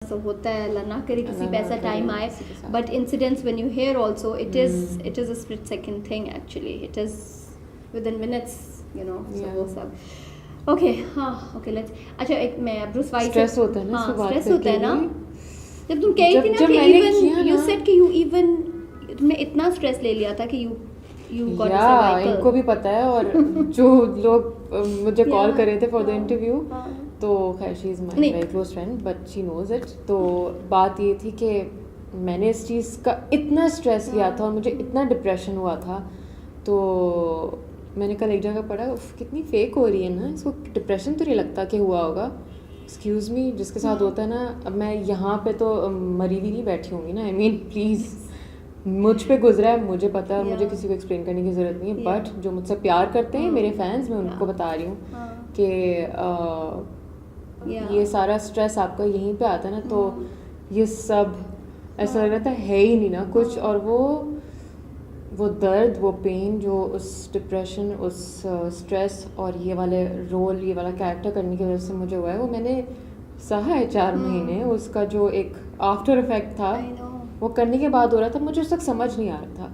So होता है, अल्लाह ना करे किसी पे अल्लाह ऐसा ना टाइम करे आए, किसी के साथ। but incidents when you hear also it is a split second thing actually, it is within minutes, you know. So Yeah. वो सब okay, हाँ okay let's अच्छा एक मैं ब्रूस वाइस स्ट्रेस होता है ना, हाँ इसको बात स्ट्रेस होता है ना, करके जब तुम कह रही थी ना जब कि मैंने even किया you ना- said कि you even तुमने इतना स्ट्रेस ले लिया था कि you got a या cervical. इनको भी पता है, और जो लोग मुझे कॉल Yeah, कर रहे थे फॉर द हाँ, इंटरव्यू, हाँ. तो खैर शी इज़ माई नहीं. Very close friend but she knows it. तो बात ये थी कि मैंने इस चीज़ का इतना स्ट्रेस लिया था और मुझे इतना डिप्रेशन हुआ था, तो मैंने कल एक जगह पढ़ा, उफ कितनी फेक हो रही है ना, इसको डिप्रेशन तो नहीं लगता कि हुआ होगा। एक्सक्यूज़ मी, जिसके साथ होता है ना, अब मैं यहाँ पे तो मरी भी नहीं बैठी होंगी ना, आई मीन प्लीज़, मुझ पे गुजरा है, मुझे पता है, और मुझे Yeah. किसी को एक्सप्लेन करने की ज़रूरत नहीं है। Yeah. बट जो मुझसे प्यार करते हैं मेरे फैंस, मैं उनको Yeah. बता रही हूँ हाँ. कि Yeah. ये सारा स्ट्रेस आपका यहीं पे आता है ना, तो ये सब ऐसा लग रहा था है ही नहीं ना कुछ, और वो दर्द, वो पेन जो उस डिप्रेशन, उस स्ट्रेस और ये वाले रोल, ये वाला कैरेक्टर करने की वजह से मुझे हुआ है, वो मैंने सहा है 4 महीने। उसका जो एक आफ्टर इफेक्ट था I know. वो करने के बाद हो रहा था, मुझे उस तक समझ नहीं आ रहा था।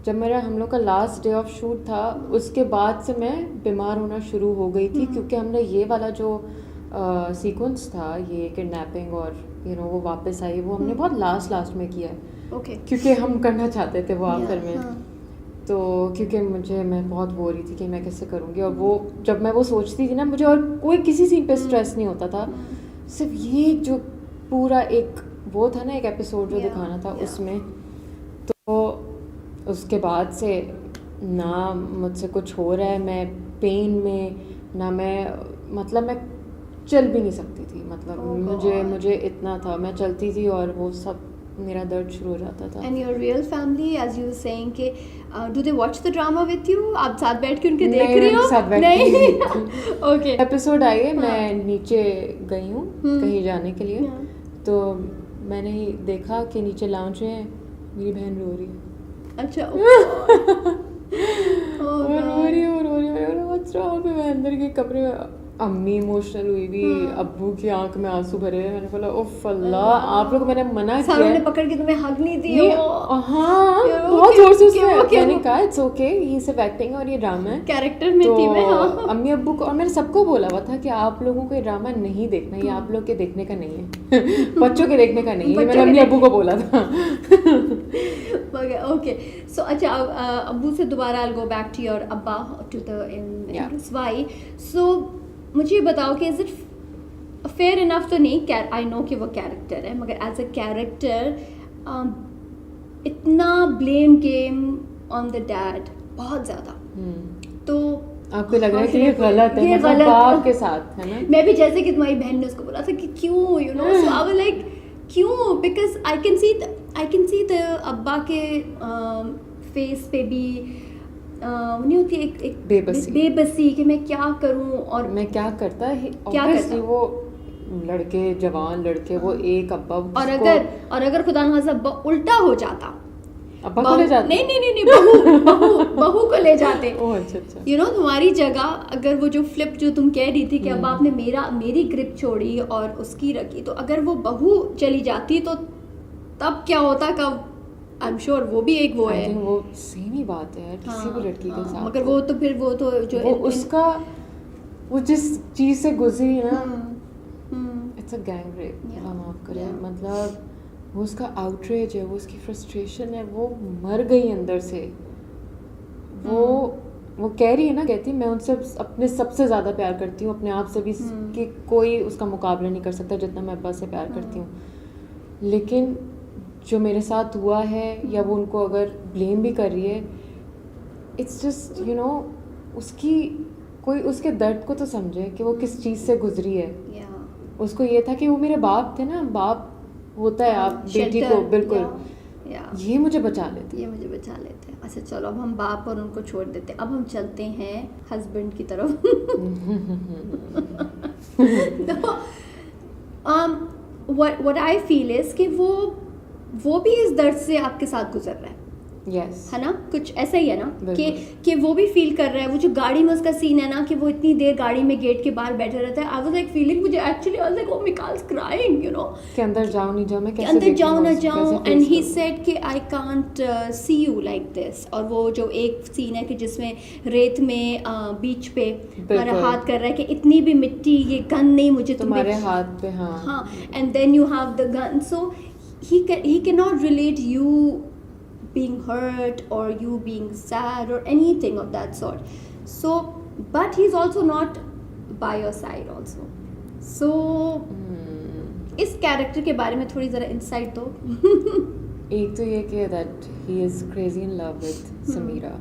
जब मेरा हम लोग का लास्ट डे ऑफ शूट था, उसके बाद से मैं बीमार होना शुरू हो गई थी, क्योंकि हमने ये वाला जो सीक्वेंस था, ये किडनैपिंग और वो वापस आई, वो हमने बहुत लास्ट में किया है, Okay. क्योंकि हम करना चाहते थे वो आखिर Yeah, में। हाँ. तो क्योंकि मैं बहुत वो रही थी कि मैं कैसे करूँगी, और वो जब मैं वो सोचती थी ना, मुझे और कोई किसी सीन पे स्ट्रेस नहीं होता था, सिर्फ ये जो पूरा एक वो था ना, एक एपिसोड जो Yeah, दिखाना था yeah. उसमें, तो उसके बाद से ना मुझसे कुछ हो रहा है, मैं पेन में ना, मैं चल भी नहीं सकती थी, मतलब Oh God. मुझे इतना था, मैं चलती थी और वो सब मेरा दर्द शुरू हो जाता था। And your real family, as you were saying, कि do they watch the drama with you? आप साथ बैठ के उनके देख रही हो? उनके साथ बैठ के नहीं देखती। Okay. एपिसोड आई है, हाँ. मैं नीचे गई हूँ कहीं जाने के लिए, Yeah. तो मैंने ही देखा कि नीचे लाउंज में मेरी बहन रो रही है। अच्छा. Oh वो God. रो रही है, मैंने बोला व्हाट्स रॉन्ग, मैं अंदर के कमरे में, अम्मी इमोशनल हुई भी, अब्बू की आंख में आंसू भरे। मैंने बोला उफ अल्लाह, आप लोग को मैंने मना किया सारों ने है। पकड़ के तुम्हें हग नहीं दी नहीं, हो. हाँ यार, बहुत okay, जोर से okay, उसने, okay. मैंने कहा इट्स ओके, ये सिर्फ एक्टिंग और ये ड्रामा है। कैरेक्टर में तो थी मैं. हाँ. अम्मी अब्बू को और मैंने सबको बोला हुआ था कि आप लोगों को ये ड्रामा नहीं देखना, ये आप लोग के देखने का नहीं है बच्चों के देखने का नहीं है, ये मैंने अम्मी अब्बू को बोला था। Okay. So अच्छा, अब्बू से दोबारा I'll go back to your अब्बा, to the Yeah. why. So मुझे बताओ कि इज इट फेयर इनफ तो नहीं, आई नो कि वो कैरेक्टर है, मगर एज अ कैरेक्टर इतना blame game on the dad बहुत ज़्यादा, तो आपको लग रहा है कि ये गलत है, ये मतलब गलत बाप के साथ है ना। मैं भी जैसे कि तुम्हारी बहन ने उसको बोला था कि क्यों, you know, so I was like क्यों, because I can see the अब्बा के फेस पे भी नहीं होती एक बेबसी कि मैं क्या करूं और मैं क्या करता है, क्या obviously करता? वो लड़के, जवान लड़के, वो एक अब्बा, और अगर खुदा न खास्ता उल्टा हो जाता, अब्बा को ले जाते, नहीं बहू को ले जाते, ओह अच्छा, यू नो, तुम्हारी जगह अगर वो जो फ्लिप जो तुम कह रही थी कि अब आपने मेरी ग्रिप छोड़ी और उसकी रखी, तो अगर वो बहू चली जाती तो तब क्या होता, कब आई एम श्योर वो भी एक वो है, वो सेम ही बात है किसी भी लड़की के साथ, मगर वो तो फिर वो तो जो उसका वो जिस चीज से गुजरी ना, इट्स अ गैंग रेप, माफ करें, मतलब वो उसका आउटरेज है, वो उसकी फ्रस्ट्रेशन है, वो मर गई अंदर से, वो कह रही है ना, कहती मैं उनसे अपने सबसे ज़्यादा प्यार करती हूँ, अपने आप से भी, कि कोई उसका मुकाबला नहीं कर सकता जितना मैं अब्बा से प्यार करती हूँ, लेकिन जो मेरे साथ हुआ है, या वो उनको अगर ब्लेम भी कर रही है, इट्स जस्ट यू नो, उसकी कोई उसके दर्द को तो समझे कि वो किस चीज़ से गुजरी है। उसको ये था कि वो मेरे बाप थे ना, बाप होता है आप बेटी को, बिल्कुल, ये मुझे बचा लेते, अच्छा चलो, अब हम बाप और उनको छोड़ देते, अब हम चलते हैं हस्बैंड की तरफ। तो व्हाट आई फील इज कि वो भी इस दर्द से आपके साथ गुजर रहा है, यस है ना, कुछ ऐसा ही है ना बिल्कुल। कि वो भी फील कर रहा है। वो जो गाड़ी में उसका सीन है ना कि वो इतनी देर गाड़ी में गेट के बाहर बैठा रहता है, आई वाज लाइक फीलिंग, मुझे actually I was like oh Mikaal's crying, you know, कि अंदर जाओ नहीं जाओ, मैं कैसे अंदर देखूंगा जाओ ना उसको, जाओ, कैसे एंड face ही करूं? सेड कि I can't see you like this. और वो जो एक सीन है कि जिसमें रेत में बीच पे हमारा बिल्कुल। हाथ कर रहा है कि इतनी भी मिट्टी, ये गन नहीं मुझे तुम्हारे हाथ पे, हाँ हाँ, and then you have the gun, so he cannot relate you being hurt or you being sad or anything of that sort. So but he's also not by your side also. So इस character के बारे में थोड़ी ज़रा insight दो। एक तो ये कि that he is crazy in love with Sameera,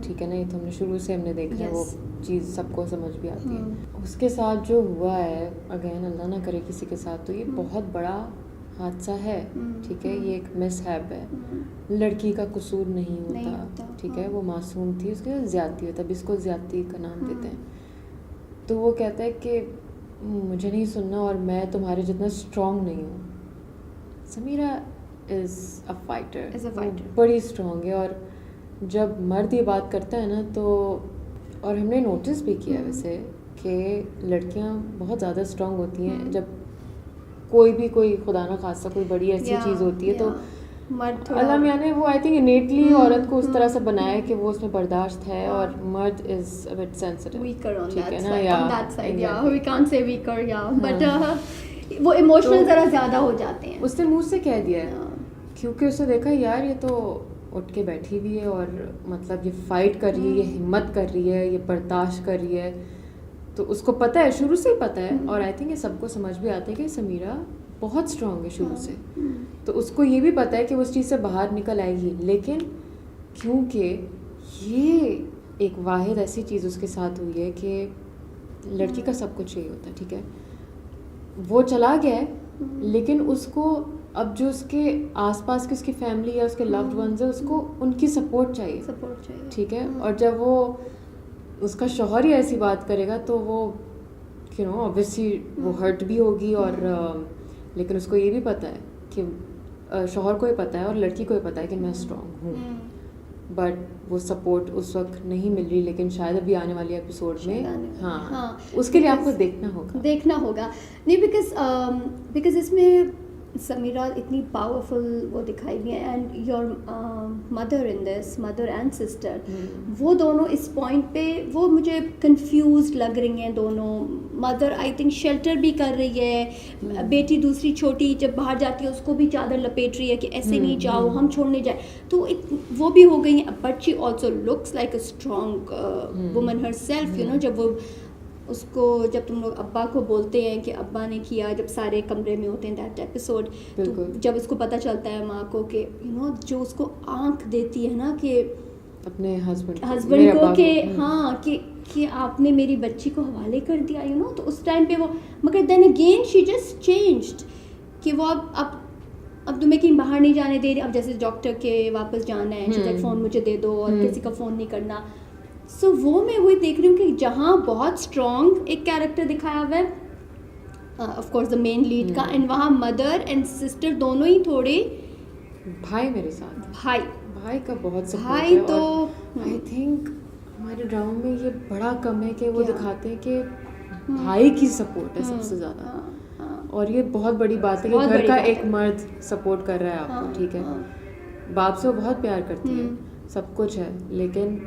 ठीक है ना, ये तो हमने शुरू से हमने देखा है, वो Yes. चीज़ सबको समझ भी आती है। उसके साथ जो हुआ है, अगेन अल्लाह ना करे किसी के साथ, तो ये बहुत बड़ा हादसा है, ठीक है, ये एक मिसहैप है, लड़की का कसूर नहीं नहीं होता, होता, ठीक है, हाँ। वो मासूम थी, उसके साथ ज्यादती होता, अब इसको ज्यादती का नाम देते हैं। तो वो कहता है कि मुझे नहीं सुनना और मैं तुम्हारे जितना स्ट्रांग नहीं हूँ। Sameera is a fighter, Is a fighter. बड़ी स्ट्रांग है, और जब मर्द ये बात करता है ना, तो और हमने नोटिस भी किया वैसे कि लड़कियाँ बहुत ज़्यादा स्ट्रांग होती हैं जब कोई खुदा ना खासा कोई बड़ी ऐसी चीज़ होती है, तो मर्द अल्लाह मियाँ ने वो आई थिंक इनेटली औरत को उस तरह से बनाया है कि वो उसमें बर्दाश्त है, और मर्द is a bit sensitive, weaker on ठीक that है ना, side, या on that side, yeah, exactly. we can't say weaker, yeah, but वो इमोशनल तो- ज़रा ज़्यादा हो जाते हैं। उसने मुंह से कह दिया है, Yeah. क्योंकि उसने देखा यार ये तो उठ के बैठी हुई है और मतलब ये फाइट कर रही है, ये हिम्मत कर रही है, ये बर्दाश्त कर रही है, तो उसको पता है, शुरू से ही पता है, और आई थिंक ये सबको समझ भी आता है कि समीरा बहुत स्ट्रांग है शुरू से, तो उसको ये भी पता है कि वो उस चीज़ से बाहर निकल आएगी, लेकिन क्योंकि ये एक वाहिद ऐसी चीज़ उसके साथ हुई है कि लड़की का सब कुछ यही होता है, ठीक है, वो चला गया है, लेकिन उसको अब जो उसके आसपास की उसकी फैमिली या उसके लव्ड वंस है, उसको उनकी सपोर्ट चाहिए, सपोर्ट चाहिए, ठीक है, और जब वो उसका शौहर ही ऐसी बात करेगा तो वो यू नो ऑब्वियसली वो हर्ट भी होगी, और लेकिन उसको ये भी पता है कि शौहर को ही पता है और लड़की को ही पता है कि मैं स्ट्रांग हूँ, बट वो सपोर्ट उस वक्त नहीं मिल रही, लेकिन शायद अभी आने वाले एपिसोड में हाँ उसके लिए आपको देखना होगा नहीं, बिकॉज इसमें समीरा इतनी पावरफुल वो दिखाई गई है, and your mother in this, mother and sister, वो दोनों इस पॉइंट पे वो मुझे कंफ्यूज लग रही हैं दोनों। मदर आई थिंक शेल्टर भी कर रही है, बेटी दूसरी छोटी जब बाहर जाती है उसको भी चादर लपेट रही है कि ऐसे नहीं जाओ, हम छोड़ने जाए, तो वो भी हो गई हैं, but she also looks like a strong woman her self, you know. जब वो उसको, जब तुम लोग अब्बा को बोलते हैं कि अब्बा ने किया, जब सारे कमरे में होते हैं दैट एपिसोड, तो जब उसको पता चलता है माँ को कि यू नो जो उसको आंख देती है ना कि अपने हस्बैंड को कि हाँ कि आपने मेरी बच्ची को हवाले कर दिया, यू नो, तो उस टाइम पे वो, मगर then again she just changed कि वो अब तुम्हें कहीं बाहर नहीं जाने दे रही, अब जैसे डॉक्टर के वापस जाना है, फ़ोन मुझे दे दो और किसी का फ़ोन नहीं करना। सो वो मैं वही देख रही हूँ कि जहाँ बहुत स्ट्रॉन्ग एक कैरेक्टर दिखाया हुआ है, of course the main lead का, एंड वहाँ मदर एंड सिस्टर दोनों ही थोड़े, भाई मेरे साथ, भाई का बहुत सपोर्ट भाई है, तो आई थिंक हमारे ड्रामा में ये बड़ा कम है कि वो दिखाते हैं कि भाई की सपोर्ट है सबसे ज़्यादा, और ये बहुत बड़ी बात है कि घर का एक मर्द सपोर्ट कर रहा है आपको, ठीक है, बाप से वो बहुत प्यार करती है, सब कुछ है, लेकिन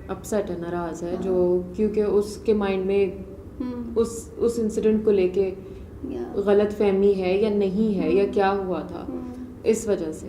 अपसेट है, नाराज़ है, जो क्योंकि उसके माइंड में उस इंसिडेंट को लेके गलत फहमी है या नहीं है या क्या हुआ था, इस वजह से।